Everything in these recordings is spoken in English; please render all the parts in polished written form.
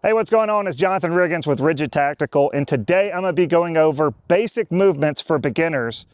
Hey, what's going on? It's Jonathan Riggins with Rigid Tactical, and today I'm going to be going over basic movements for beginners.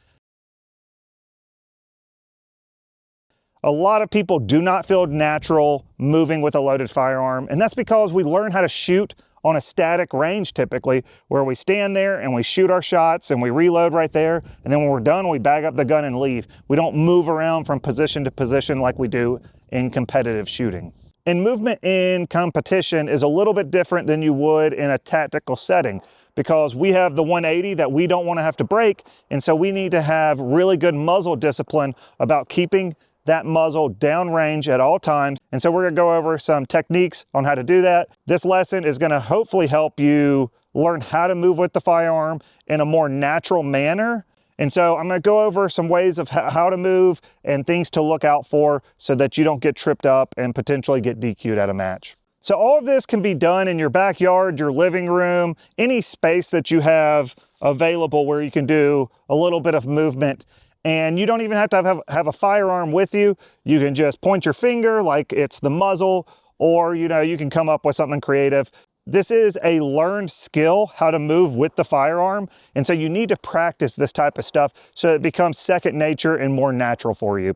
A lot of people do not feel natural moving with a loaded firearm, and that's because we learn how to shoot on a static range typically, where we stand there and we shoot our shots and we reload right there, and then when we're done, we bag up the gun and leave. We don't move around from position to position like we do in competitive shooting. And movement in competition is a little bit different than you would in a tactical setting, because we have the 180 that we don't want to have to break, and so we need to have really good muzzle discipline about keeping that muzzle downrange at all times. And so we're going to go over some techniques on how to do that. This lesson is going to hopefully help you learn how to move with the firearm in a more natural manner. And so I'm going to go over some ways of how to move and things to look out for so that you don't get tripped up and potentially get DQ'd at a match. So all of this can be done in your backyard, your living room, any space that you have available where you can do a little bit of movement. And you don't even have to have a firearm with you. You can just point your finger like it's the muzzle, or you can come up with something creative. This is a learned skill, how to move with the firearm. And so you need to practice this type of stuff so it becomes second nature and more natural for you.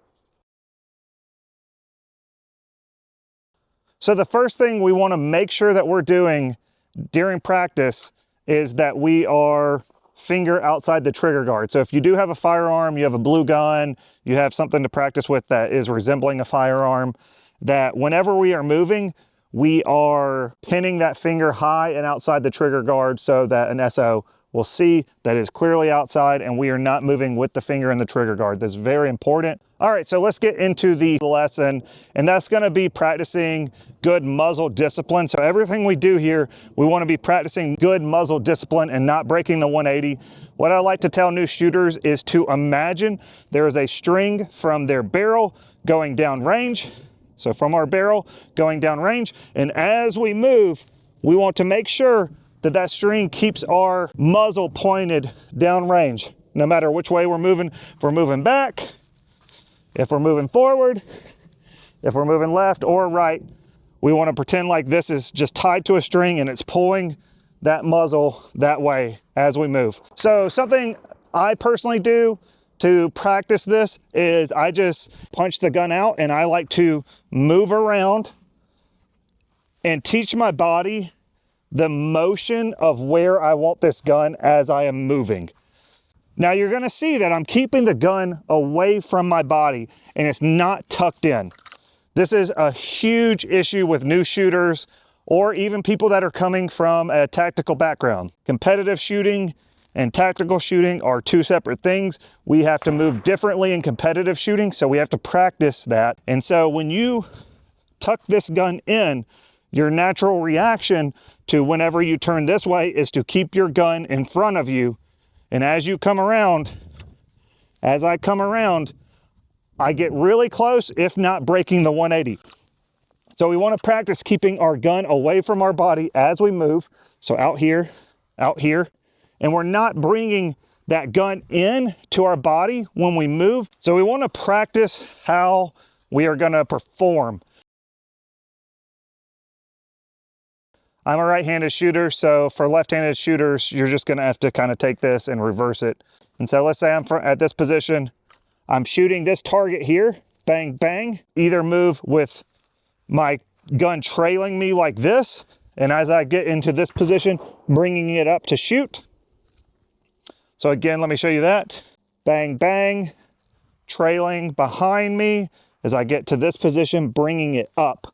So the first thing we want to make sure that we're doing during practice is that we are finger outside the trigger guard. So if you do have a firearm, you have a blue gun, you have something to practice with that is resembling a firearm, that whenever we are moving, we are pinning that finger high and outside the trigger guard so that an SO will see that is clearly outside and we are not moving with the finger in the trigger guard. This is very important. All right, so let's get into the lesson, and that's gonna be practicing good muzzle discipline. So everything we do here, we wanna be practicing good muzzle discipline and not breaking the 180. What I like to tell new shooters is to imagine there is a string from their barrel going down range. So from our barrel going down range, and as we move, we want to make sure that that string keeps our muzzle pointed down range, no matter which way we're moving. If we're moving back, if we're moving forward, if we're moving left or right, we want to pretend like this is just tied to a string and it's pulling that muzzle that way as we move. So something I personally do to practice this is I just punch the gun out and I like to move around and teach my body the motion of where I want this gun as I am moving. Now you're gonna see that I'm keeping the gun away from my body and it's not tucked in. This is a huge issue with new shooters or even people that are coming from a tactical background. Competitive shooting and tactical shooting are two separate things. We have to move differently in competitive shooting, so we have to practice that. And so when you tuck this gun in, your natural reaction to whenever you turn this way is to keep your gun in front of you. And as you come around, as I come around, I get really close, if not breaking the 180. So we want to practice keeping our gun away from our body as we move. So out here, and we're not bringing that gun in to our body when we move. So we want to practice how we are going to perform. I'm a right-handed shooter, so for left-handed shooters, you're just going to have to kind of take this and reverse it. And so let's say I'm at this position, I'm shooting this target here, bang, bang. Either move with my gun trailing me like this, and as I get into this position, bringing it up to shoot. So again, let me show you that. Bang, bang, trailing behind me as I get to this position, bringing it up.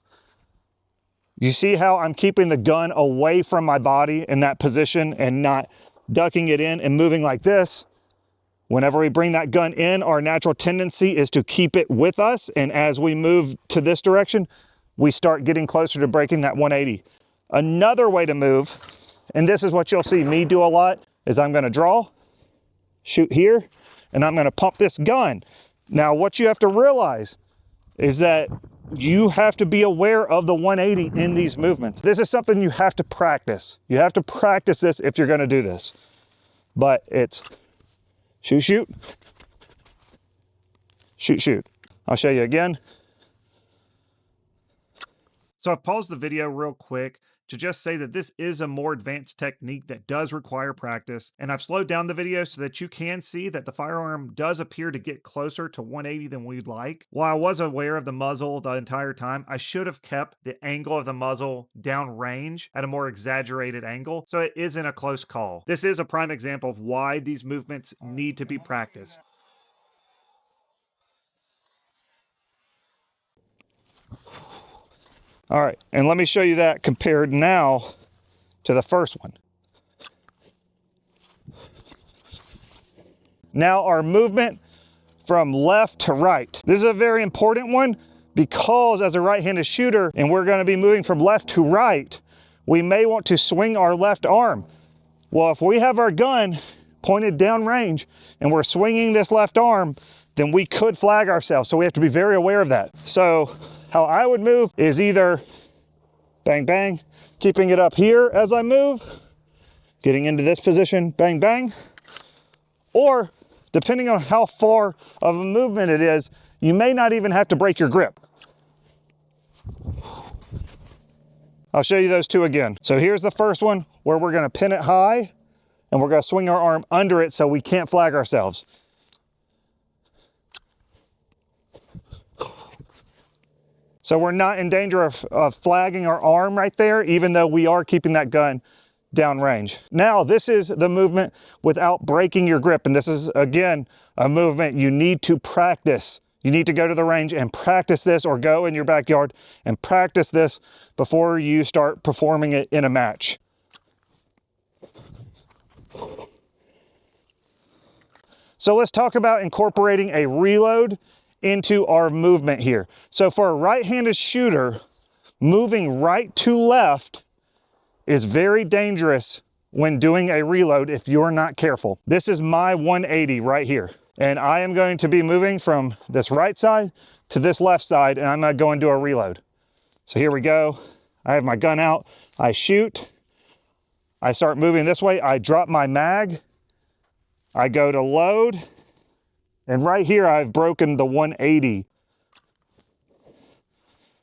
You see how I'm keeping the gun away from my body in that position and not ducking it in and moving like this. Whenever we bring that gun in, our natural tendency is to keep it with us. And as we move to this direction, we start getting closer to breaking that 180. Another way to move, and this is what you'll see me do a lot, is I'm gonna draw, shoot here, and I'm gonna pump this gun. Now, what you have to realize is that you have to be aware of the 180 in these movements. This is something you have to practice. You have to practice this if you're gonna do this. But it's shoot, shoot, shoot, shoot. I'll show you again. So I've paused the video real quick to just say that this is a more advanced technique that does require practice. And I've slowed down the video so that you can see that the firearm does appear to get closer to 180 than we'd like. While I was aware of the muzzle the entire time, I should have kept the angle of the muzzle down range at a more exaggerated angle, so it isn't a close call. This is a prime example of why these movements need to be practiced. All right, and let me show you that compared now to the first one. Now our movement from left to right. This is a very important one because as a right-handed shooter, and we're gonna be moving from left to right, we may want to swing our left arm. Well, if we have our gun pointed down range and we're swinging this left arm, then we could flag ourselves. So we have to be very aware of that. So how I would move is either bang, bang, keeping it up here as I move, getting into this position, bang, bang, or depending on how far of a movement it is, you may not even have to break your grip. I'll show you those two again. So here's the first one where we're gonna pin it high and we're gonna swing our arm under it so we can't flag ourselves. So we're not in danger of flagging our arm right there, even though we are keeping that gun downrange. Now, this is the movement without breaking your grip. And this is, again, a movement you need to practice. You need to go to the range and practice this, or go in your backyard and practice this before you start performing it in a match. So let's talk about incorporating a reload into our movement here. So for a right-handed shooter, moving right to left is very dangerous when doing a reload if you're not careful. This is my 180 right here. And I am going to be moving from this right side to this left side, and I'm gonna go and do a reload. So here we go. I have my gun out, I shoot, I start moving this way, I drop my mag, I go to load, and right here, I've broken the 180.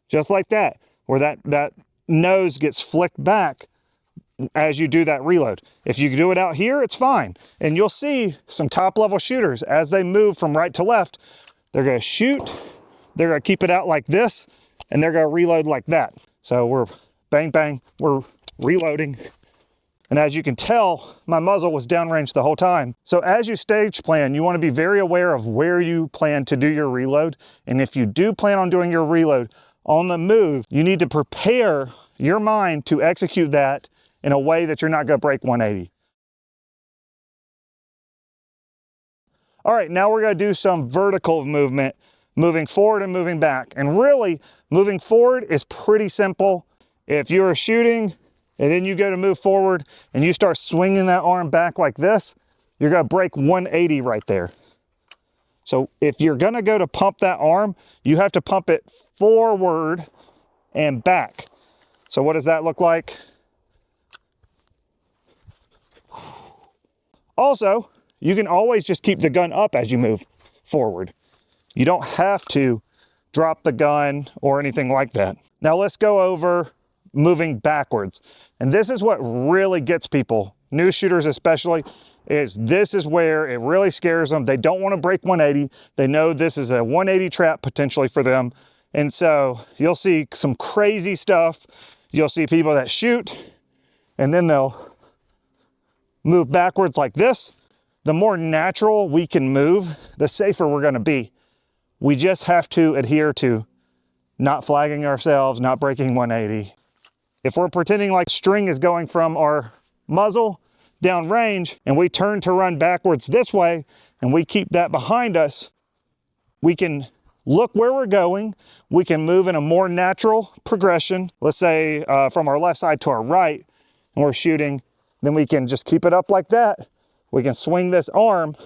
Just like that, where that nose gets flicked back as you do that reload. If you do it out here, it's fine. And you'll see some top level shooters, as they move from right to left, they're gonna shoot, they're gonna keep it out like this, and they're gonna reload like that. So we're bang, bang, we're reloading. And as you can tell, my muzzle was downrange the whole time. So as you stage plan, you want to be very aware of where you plan to do your reload. And if you do plan on doing your reload on the move, you need to prepare your mind to execute that in a way that you're not going to break 180. All right, now we're going to do some vertical movement, moving forward and moving back. And really, moving forward is pretty simple. If you're shooting, and then you go to move forward and you start swinging that arm back like this, you're gonna break 180 right there. So if you're gonna go to pump that arm, you have to pump it forward and back. So what does that look like? Also, you can always just keep the gun up as you move forward. You don't have to drop the gun or anything like that. Now let's go over moving backwards. And this is what really gets people, new shooters especially, is this is where it really scares them. They don't want to break 180. They know this is a 180 trap potentially for them. And so you'll see some crazy stuff. You'll see people that shoot and then they'll move backwards like this. The more natural we can move, the safer we're going to be. We just have to adhere to not flagging ourselves, not breaking 180. If we're pretending like string is going from our muzzle down range and we turn to run backwards this way and we keep that behind us, we can look where we're going. We can move in a more natural progression. Let's say from our left side to our right and we're shooting, then we can just keep it up like that. We can swing this arm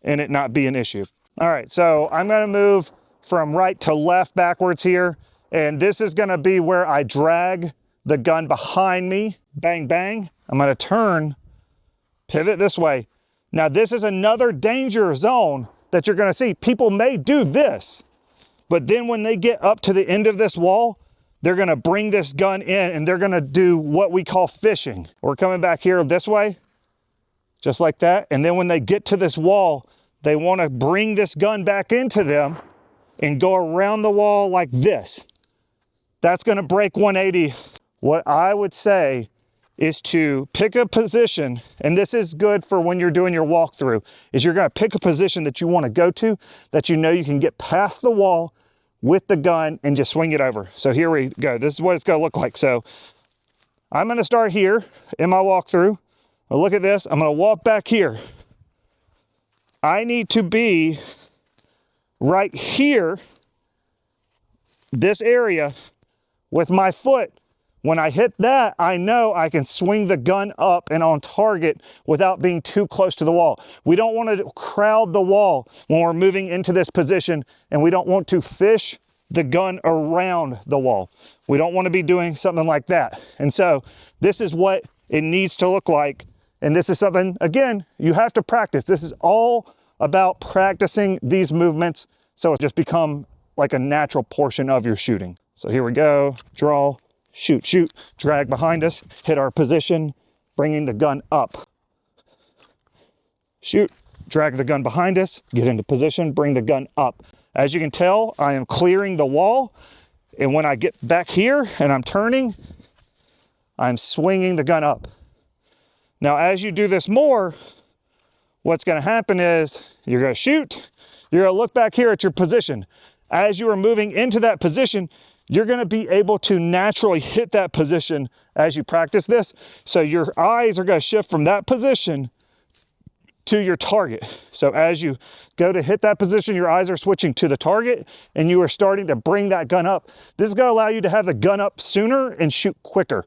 and it not be an issue. All right, so I'm gonna move from right to left backwards here. And this is gonna be where I drag the gun behind me, bang, bang. I'm gonna turn, pivot this way. Now this is another danger zone that you're gonna see. People may do this, but then when they get up to the end of this wall, they're gonna bring this gun in and they're gonna do what we call fishing. We're coming back here this way, just like that. And then when they get to this wall, they wanna bring this gun back into them and go around the wall like this. That's gonna break 180. What I would say is to pick a position, and this is good for when you're doing your walkthrough, is you're gonna pick a position that you wanna go to, that you know you can get past the wall with the gun and just swing it over. So here we go. This is what it's gonna look like. So I'm gonna start here in my walkthrough. Well, look at this. I'm gonna walk back here. I need to be right here, this area, with my foot. When I hit that, I know I can swing the gun up and on target without being too close to the wall. We don't want to crowd the wall when we're moving into this position, and we don't want to fish the gun around the wall. We don't want to be doing something like that. And so this is what it needs to look like. And this is something, again, you have to practice. This is all about practicing these movements so it just become like a natural portion of your shooting. So here we go, draw, shoot, shoot, drag behind us, hit our position, bringing the gun up. Shoot, drag the gun behind us, get into position, bring the gun up. As you can tell, I am clearing the wall, and when I get back here and I'm turning, I'm swinging the gun up. Now, as you do this more, what's gonna happen is you're gonna shoot, you're gonna look back here at your position. As you are moving into that position, you're gonna be able to naturally hit that position as you practice this. So your eyes are gonna shift from that position to your target. So as you go to hit that position, your eyes are switching to the target and you are starting to bring that gun up. This is gonna allow you to have the gun up sooner and shoot quicker.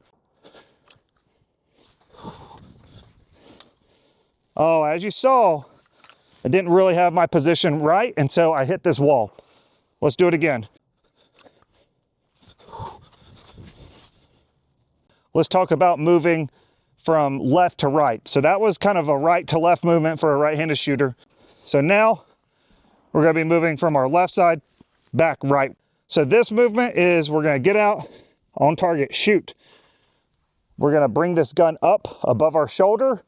Oh, as you saw, I didn't really have my position right, and so I hit this wall. Let's do it again. Let's talk about moving from left to right. So that was kind of a right to left movement for a right-handed shooter. So now we're gonna be moving from our left side back right. So this movement is we're gonna get out on target, shoot. We're gonna bring this gun up above our shoulder.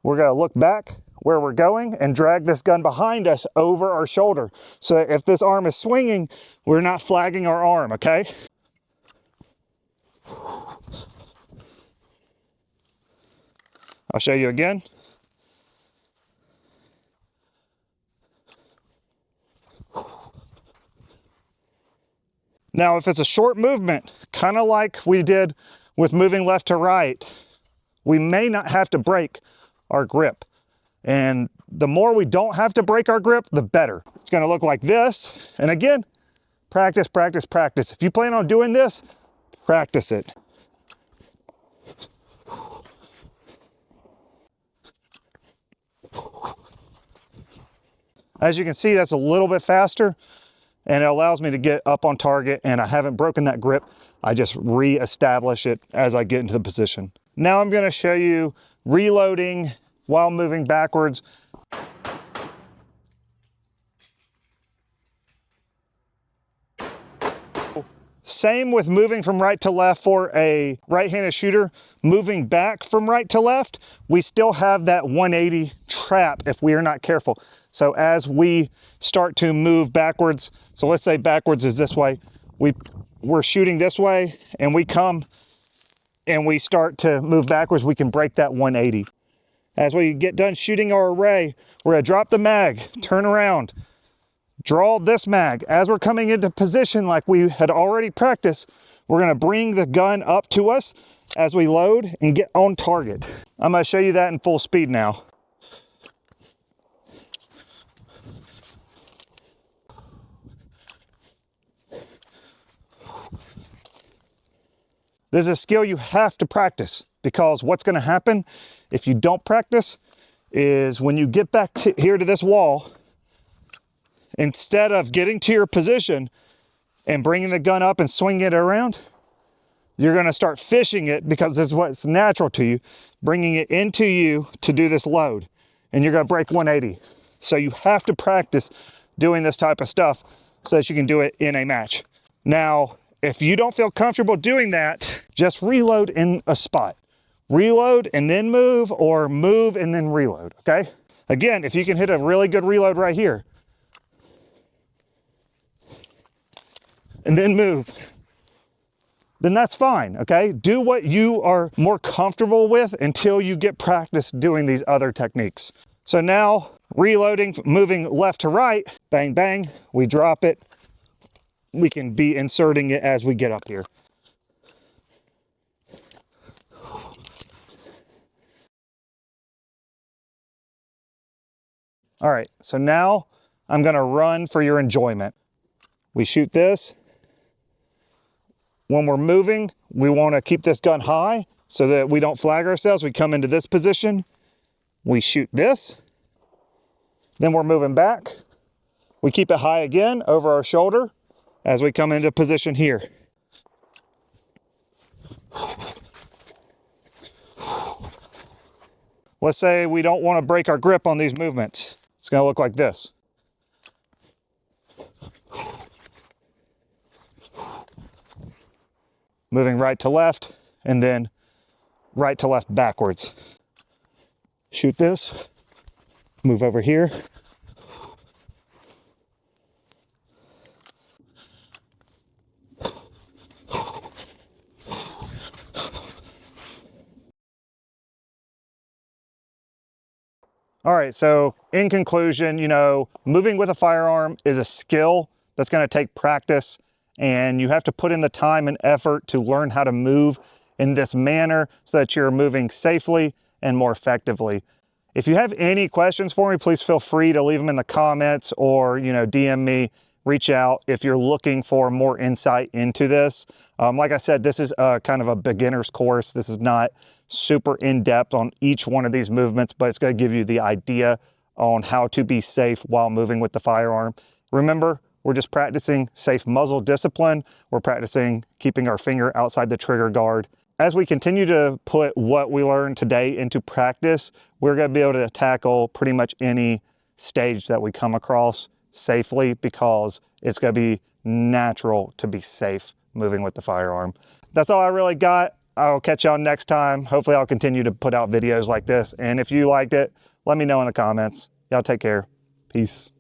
We're gonna look back where we're going and drag this gun behind us over our shoulder. So that if this arm is swinging, we're not flagging our arm, okay? I'll show you again. Now, if it's a short movement, kind of like we did with moving left to right, we may not have to break our grip. And the more we don't have to break our grip, the better. It's gonna look like this. And again, practice, practice, practice. If you plan on doing this, practice it. As you can see, that's a little bit faster and it allows me to get up on target, and I haven't broken that grip. I just re-establish it as I get into the position. Now I'm gonna show you reloading while moving backwards. Same with moving from right to left for a right-handed shooter. Moving back from right to left, we still have that 180 trap if we are not careful. So as we start to move backwards, so let's say backwards is this way, we're shooting this way and we come and we start to move backwards, we can break that 180. As we get done shooting our array, we're gonna drop the mag, turn around, draw this mag. As we're coming into position like we had already practiced, we're gonna bring the gun up to us as we load and get on target. I'm gonna show you that in full speed now. This is a skill you have to practice, because what's gonna happen if you don't practice is when you get back here to this wall, instead of getting to your position and bringing the gun up and swinging it around, you're gonna start fishing it, because this is what's natural to you, bringing it into you to do this load, and you're gonna break 180. So you have to practice doing this type of stuff so that you can do it in a match. Now, If you don't feel comfortable doing that, just reload in a spot. Reload and then move, or move and then reload, okay? Again, if you can hit a really good reload right here, and then move, then that's fine, okay? Do what you are more comfortable with until you get practice doing these other techniques. So now, reloading, moving left to right, bang, bang, we drop it. We can be inserting it as we get up here. All right, so now I'm gonna run for your enjoyment. We shoot this. When we're moving, we wanna keep this gun high so that we don't flag ourselves. We come into this position, we shoot this, then we're moving back. We keep it high again over our shoulder as we come into position here. Let's say we don't wanna break our grip on these movements. It's gonna look like this. Moving right to left, and then right to left backwards. Shoot this, move over here. All right, so in conclusion, you know, moving with a firearm is a skill that's gonna take practice, and you have to put in the time and effort to learn how to move in this manner so that you're moving safely and more effectively. If you have any questions for me, please feel free to leave them in the comments, or, you know, DM me, reach out if you're looking for more insight into this. Like I said, this is kind of a beginner's course. This is not super in-depth on each one of these movements, but it's going to give you the idea on how to be safe while moving with the firearm. Remember, we're just practicing safe muzzle discipline. We're practicing keeping our finger outside the trigger guard. As we continue to put what we learned today into practice, we're going to be able to tackle pretty much any stage that we come across safely, because it's going to be natural to be safe moving with the firearm. That's all I really got. I'll catch y'all next time. Hopefully I'll continue to put out videos like this. And if you liked it, let me know in the comments. Y'all take care. Peace.